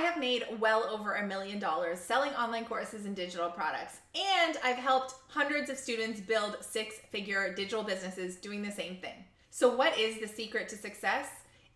have made well over $1 million selling online courses and digital products, and I've helped hundreds of students build six-figure digital businesses doing the same thing. So what is the secret to success?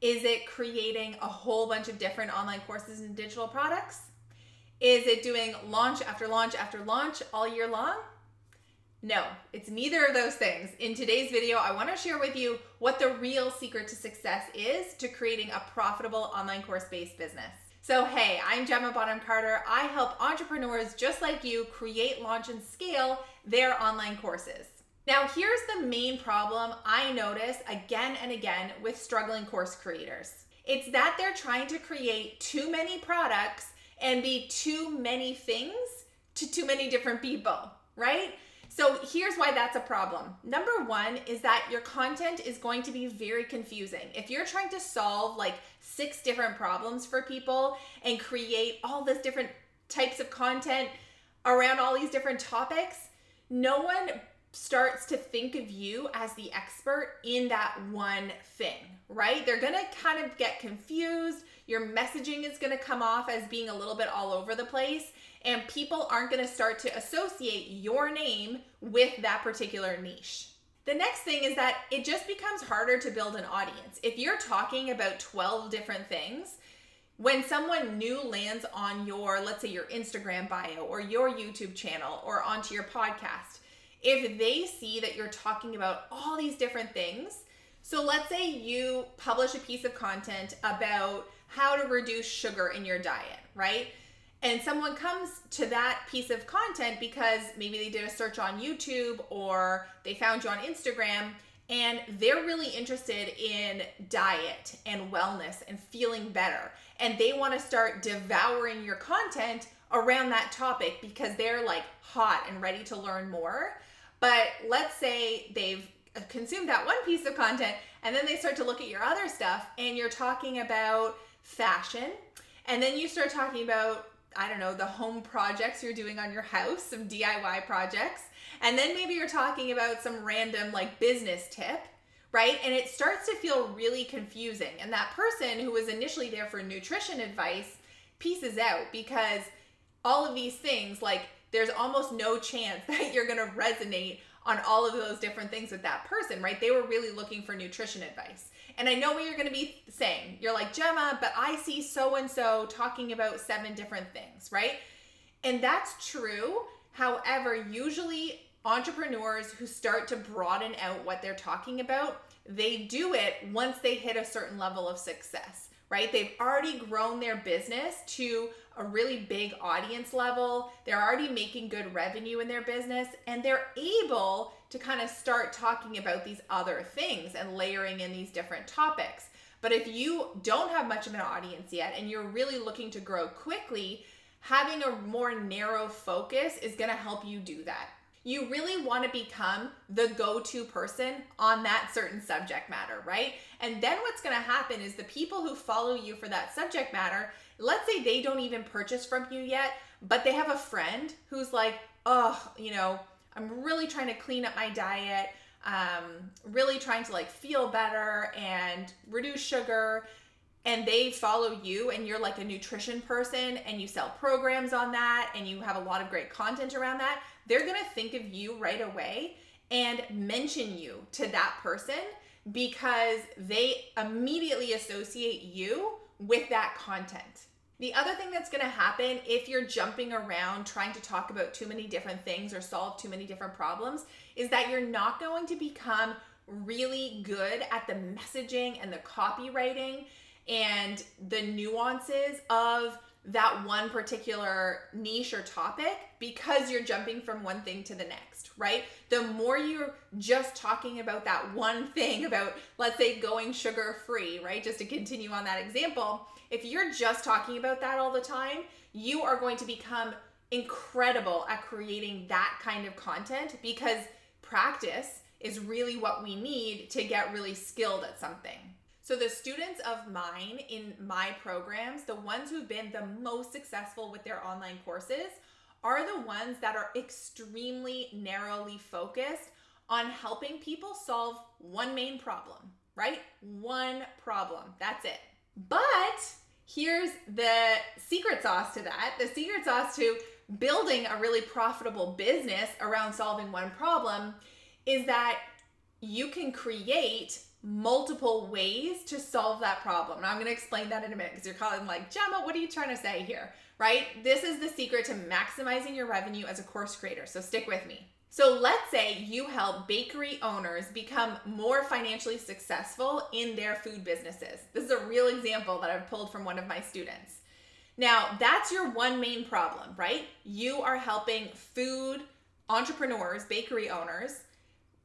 Is it creating a whole bunch of different online courses and digital products? Is it doing launch after launch after launch all year long? No, it's neither of those things. In today's video, I want to share with you what the real secret to success is to creating a profitable online course-based business. So hey, I'm Gemma Bonham-Carter. I help entrepreneurs just like you create, launch, and scale their online courses. Now, here's the main problem I notice again and again with struggling course creators. It's that they're trying to create too many products and be too many things to too many different people, right? So here's why that's a problem. Number one is that your content is going to be very confusing. If you're trying to solve like 6 different problems for people and create all this different types of content around all these different topics, no one starts to think of you as the expert in that one thing, right? They're gonna kind of get confused. Your messaging is gonna come off as being a little bit all over the place, and people aren't gonna start to associate your name with that particular niche. The next thing is that it just becomes harder to build an audience. If you're talking about 12 different things, when someone new lands on your, let's say your Instagram bio or your YouTube channel or onto your podcast, if they see that you're talking about all these different things, so let's say you publish a piece of content about how to reduce sugar in your diet, right? And someone comes to that piece of content because maybe they did a search on YouTube or they found you on Instagram and they're really interested in diet and wellness and feeling better. And they want to start devouring your content around that topic because they're like hot and ready to learn more. But let's say they've consumed that one piece of content and then they start to look at your other stuff and you're talking about fashion. And then you start talking about, I don't know, the home projects you're doing on your house, some DIY projects. And then maybe you're talking about some random like business tip, right? And it starts to feel really confusing. And that person who was initially there for nutrition advice pieces out because all of these things, like there's almost no chance that you're gonna resonate on all of those different things with that person, right? They were really looking for nutrition advice. And I know what you're gonna be saying. You're like, Gemma, but I see so-and-so talking about 7 different things, right? And that's true. However, usually entrepreneurs who start to broaden out what they're talking about, they do it once they hit a certain level of success, right? They've already grown their business to a really big audience level. They're already making good revenue in their business and they're able to kind of start talking about these other things and layering in these different topics. But if you don't have much of an audience yet and you're really looking to grow quickly, having a more narrow focus is going to help you do that. You really want to become the go-to person on that certain subject matter, right? And then what's going to happen is the people who follow you for that subject matter, let's say they don't even purchase from you yet, but they have a friend who's like, oh, you know, I'm really trying to clean up my diet, really trying to like feel better and reduce sugar. And they follow you and you're like a nutrition person and you sell programs on that and you have a lot of great content around that, they're gonna think of you right away and mention you to that person because they immediately associate you with that content. The other thing that's gonna happen if you're jumping around trying to talk about too many different things or solve too many different problems is that you're not going to become really good at the messaging and the copywriting and the nuances of that one particular niche or topic because you're jumping from one thing to the next, right? The more you're just talking about that one thing about, let's say, going sugar-free, right? Just to continue on that example, if you're just talking about that all the time, you are going to become incredible at creating that kind of content because practice is really what we need to get really skilled at something. So the students of mine in my programs, the ones who've been the most successful with their online courses, are the ones that are extremely narrowly focused on helping people solve one main problem, right? One problem, that's it. But Here's the secret sauce to that. The secret sauce to building a really profitable business around solving one problem is that you can create multiple ways to solve that problem. And I'm going to explain that in a minute because you're calling like, Gemma, what are you trying to say here, right? This is the secret to maximizing your revenue as a course creator. So stick with me. So let's say you help bakery owners become more financially successful in their food businesses. This is a real example that I've pulled from one of my students. Now, that's your one main problem, right? You are helping food entrepreneurs, bakery owners,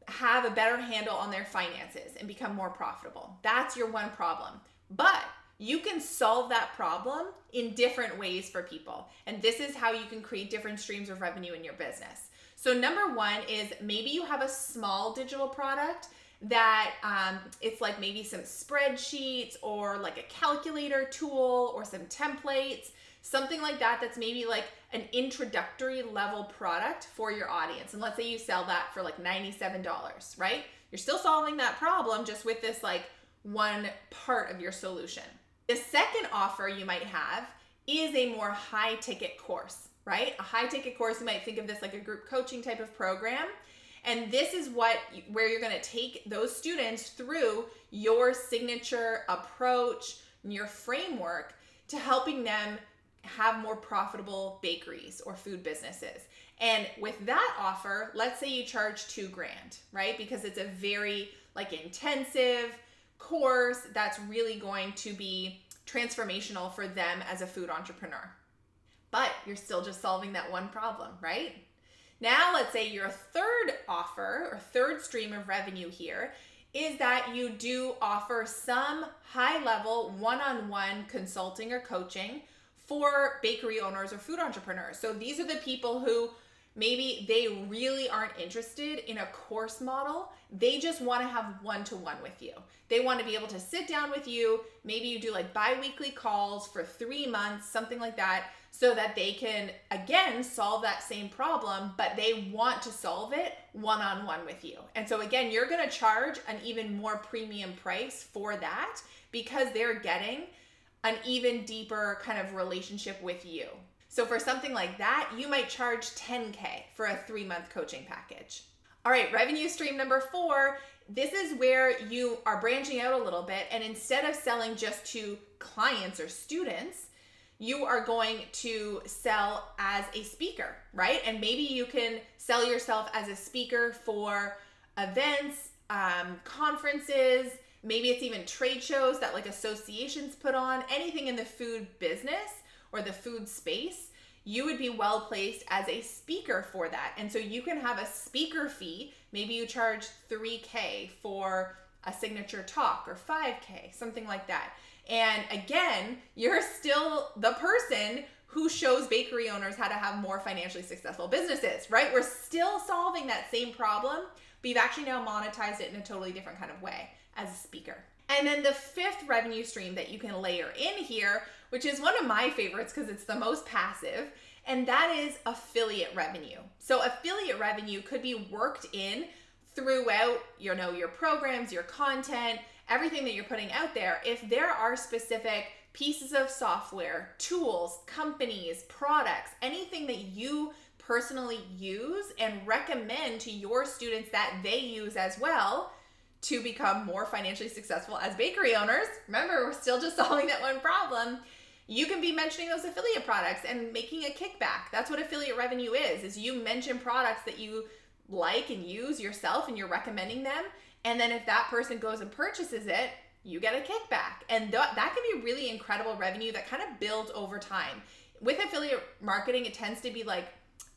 have a better handle on their finances and become more profitable. That's your one problem. But you can solve that problem in different ways for people. And this is how you can create different streams of revenue in your business. So number one is maybe you have a small digital product that it's like maybe some spreadsheets or like a calculator tool or some templates, something like that that's maybe like an introductory level product for your audience. And let's say you sell that for like $97, right? You're still solving that problem just with this like one part of your solution. The second offer you might have is a more high ticket course, right? A high ticket course, you might think of this like a group coaching type of program. And this is where you're going to take those students through your signature approach, your framework to helping them have more profitable bakeries or food businesses. And with that offer, let's say you charge $2,000, right? Because it's a very like intensive course that's really going to be transformational for them as a food entrepreneur. But you're still just solving that one problem, right? Now, let's say your third offer or third stream of revenue here is that you do offer some high-level one-on-one consulting or coaching for bakery owners or food entrepreneurs. So these are the people who maybe they really aren't interested in a course model. They just want to have one-to-one with you. They want to be able to sit down with you. Maybe you do like bi-weekly calls for 3 months, something like that, so that they can, again, solve that same problem, but they want to solve it one-on-one with you. And so again, you're going to charge an even more premium price for that because they're getting an even deeper kind of relationship with you. So for something like that, you might charge $10K for a 3-month coaching package. All right, revenue stream number 4, this is where you are branching out a little bit, and instead of selling just to clients or students, you are going to sell as a speaker, right? And maybe you can sell yourself as a speaker for events, conferences, maybe it's even trade shows that like associations put on, anything in the food business or the food space, you would be well placed as a speaker for that. And so you can have a speaker fee. Maybe you charge $3K for a signature talk or $5K, something like that. And again, you're still the person who shows bakery owners how to have more financially successful businesses, right? We're still solving that same problem, but you've actually now monetized it in a totally different kind of way as a speaker. And then the 5th revenue stream that you can layer in here, which is one of my favorites because it's the most passive, and that is affiliate revenue. So affiliate revenue could be worked in throughout, you know, your programs, your content, everything that you're putting out there. If there are specific pieces of software, tools, companies, products, anything that you personally use and recommend to your students that they use as well to become more financially successful as bakery owners, remember, we're still just solving that one problem, you can be mentioning those affiliate products and making a kickback. That's what affiliate revenue is you mention products that you like and use yourself and you're recommending them. And then if that person goes and purchases it, you get a kickback. And that can be really incredible revenue that kind of builds over time. With affiliate marketing, it tends to be like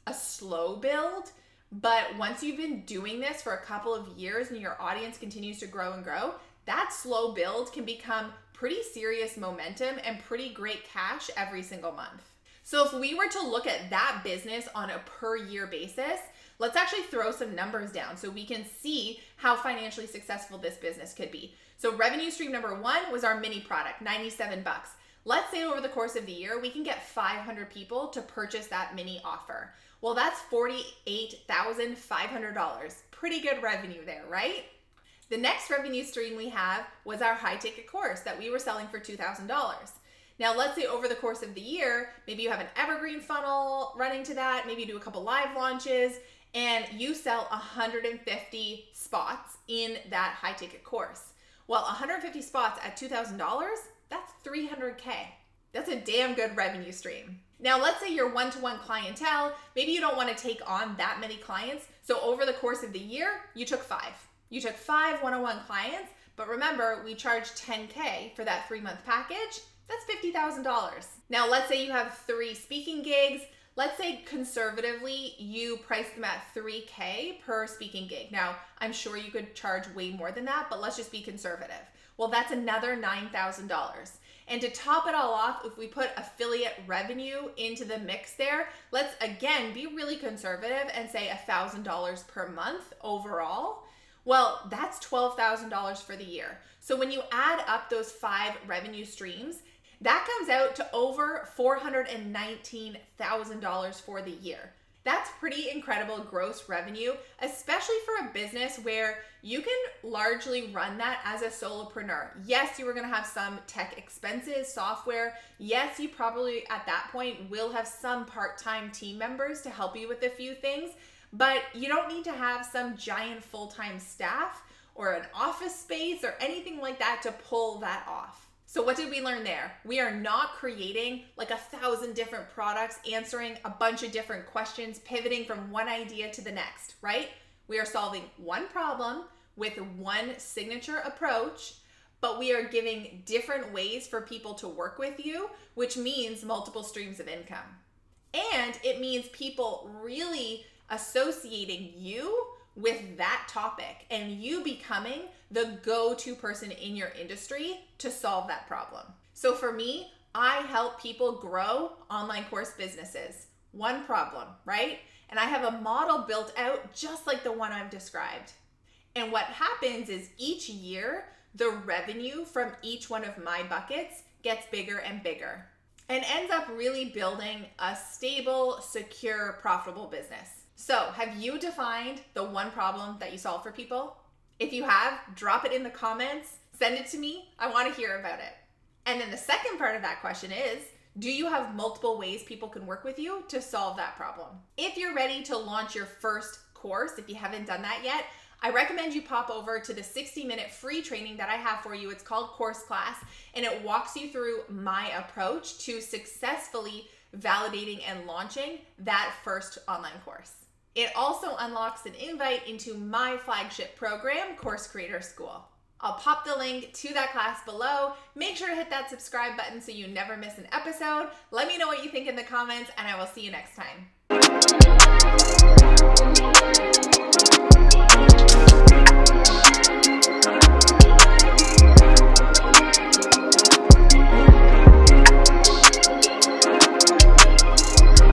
a slow build. But once you've been doing this for a couple of years and your audience continues to grow and grow, that slow build can become pretty serious momentum and pretty great cash every single month. So if we were to look at that business on a per year basis, let's actually throw some numbers down so we can see how financially successful this business could be. So revenue stream number 1 was our mini product, $97. Let's say over the course of the year, we can get 500 people to purchase that mini offer. Well, that's $48,500. Pretty good revenue there, right? The next revenue stream we have was our high ticket course that we were selling for $2,000. Now, let's say over the course of the year, maybe you have an evergreen funnel running to that, maybe you do a couple live launches, and you sell 150 spots in that high ticket course. Well, 150 spots at $2,000, that's $300K. That's a damn good revenue stream. Now, let's say you're one-to-one clientele. Maybe you don't want to take on that many clients. So over the course of the year, you took 5. You took 5 one-on-one clients, but remember, we charge $10K for that 3-month package. That's $50,000. Now, let's say you have 3 speaking gigs. Let's say conservatively, you price them at $3K per speaking gig. Now, I'm sure you could charge way more than that, but let's just be conservative. Well, that's another $9,000. And to top it all off, if we put affiliate revenue into the mix there, let's again be really conservative and say $1,000 per month overall. Well, that's $12,000 for the year. So when you add up those 5 revenue streams, that comes out to over $419,000 for the year. That's pretty incredible gross revenue, especially for a business where you can largely run that as a solopreneur. Yes, you are going to have some tech expenses, software. Yes, you probably at that point will have some part-time team members to help you with a few things, but you don't need to have some giant full-time staff or an office space or anything like that to pull that off. So what did we learn there? We are not creating like 1,000 different products, answering a bunch of different questions, pivoting from one idea to the next, right? We are solving one problem with one signature approach, but we are giving different ways for people to work with you, which means multiple streams of income. And it means people really associating you with that topic and you becoming the go-to person in your industry to solve that problem. So for me, I help people grow online course businesses. One problem, right? And I have a model built out just like the one I've described. And what happens is each year, the revenue from each one of my buckets gets bigger and bigger and ends up really building a stable, secure, profitable business. So have you defined the one problem that you solve for people? If you have, drop it in the comments, send it to me. I want to hear about it. And then the second part of that question is, do you have multiple ways people can work with you to solve that problem? If you're ready to launch your first course, if you haven't done that yet, I recommend you pop over to the 60-minute free training that I have for you. It's called Course Class, and it walks you through my approach to successfully validating and launching that first online course. It also unlocks an invite into my flagship program, Course Creator School. I'll pop the link to that class below. Make sure to hit that subscribe button so you never miss an episode. Let me know what you think in the comments, and I will see you next time.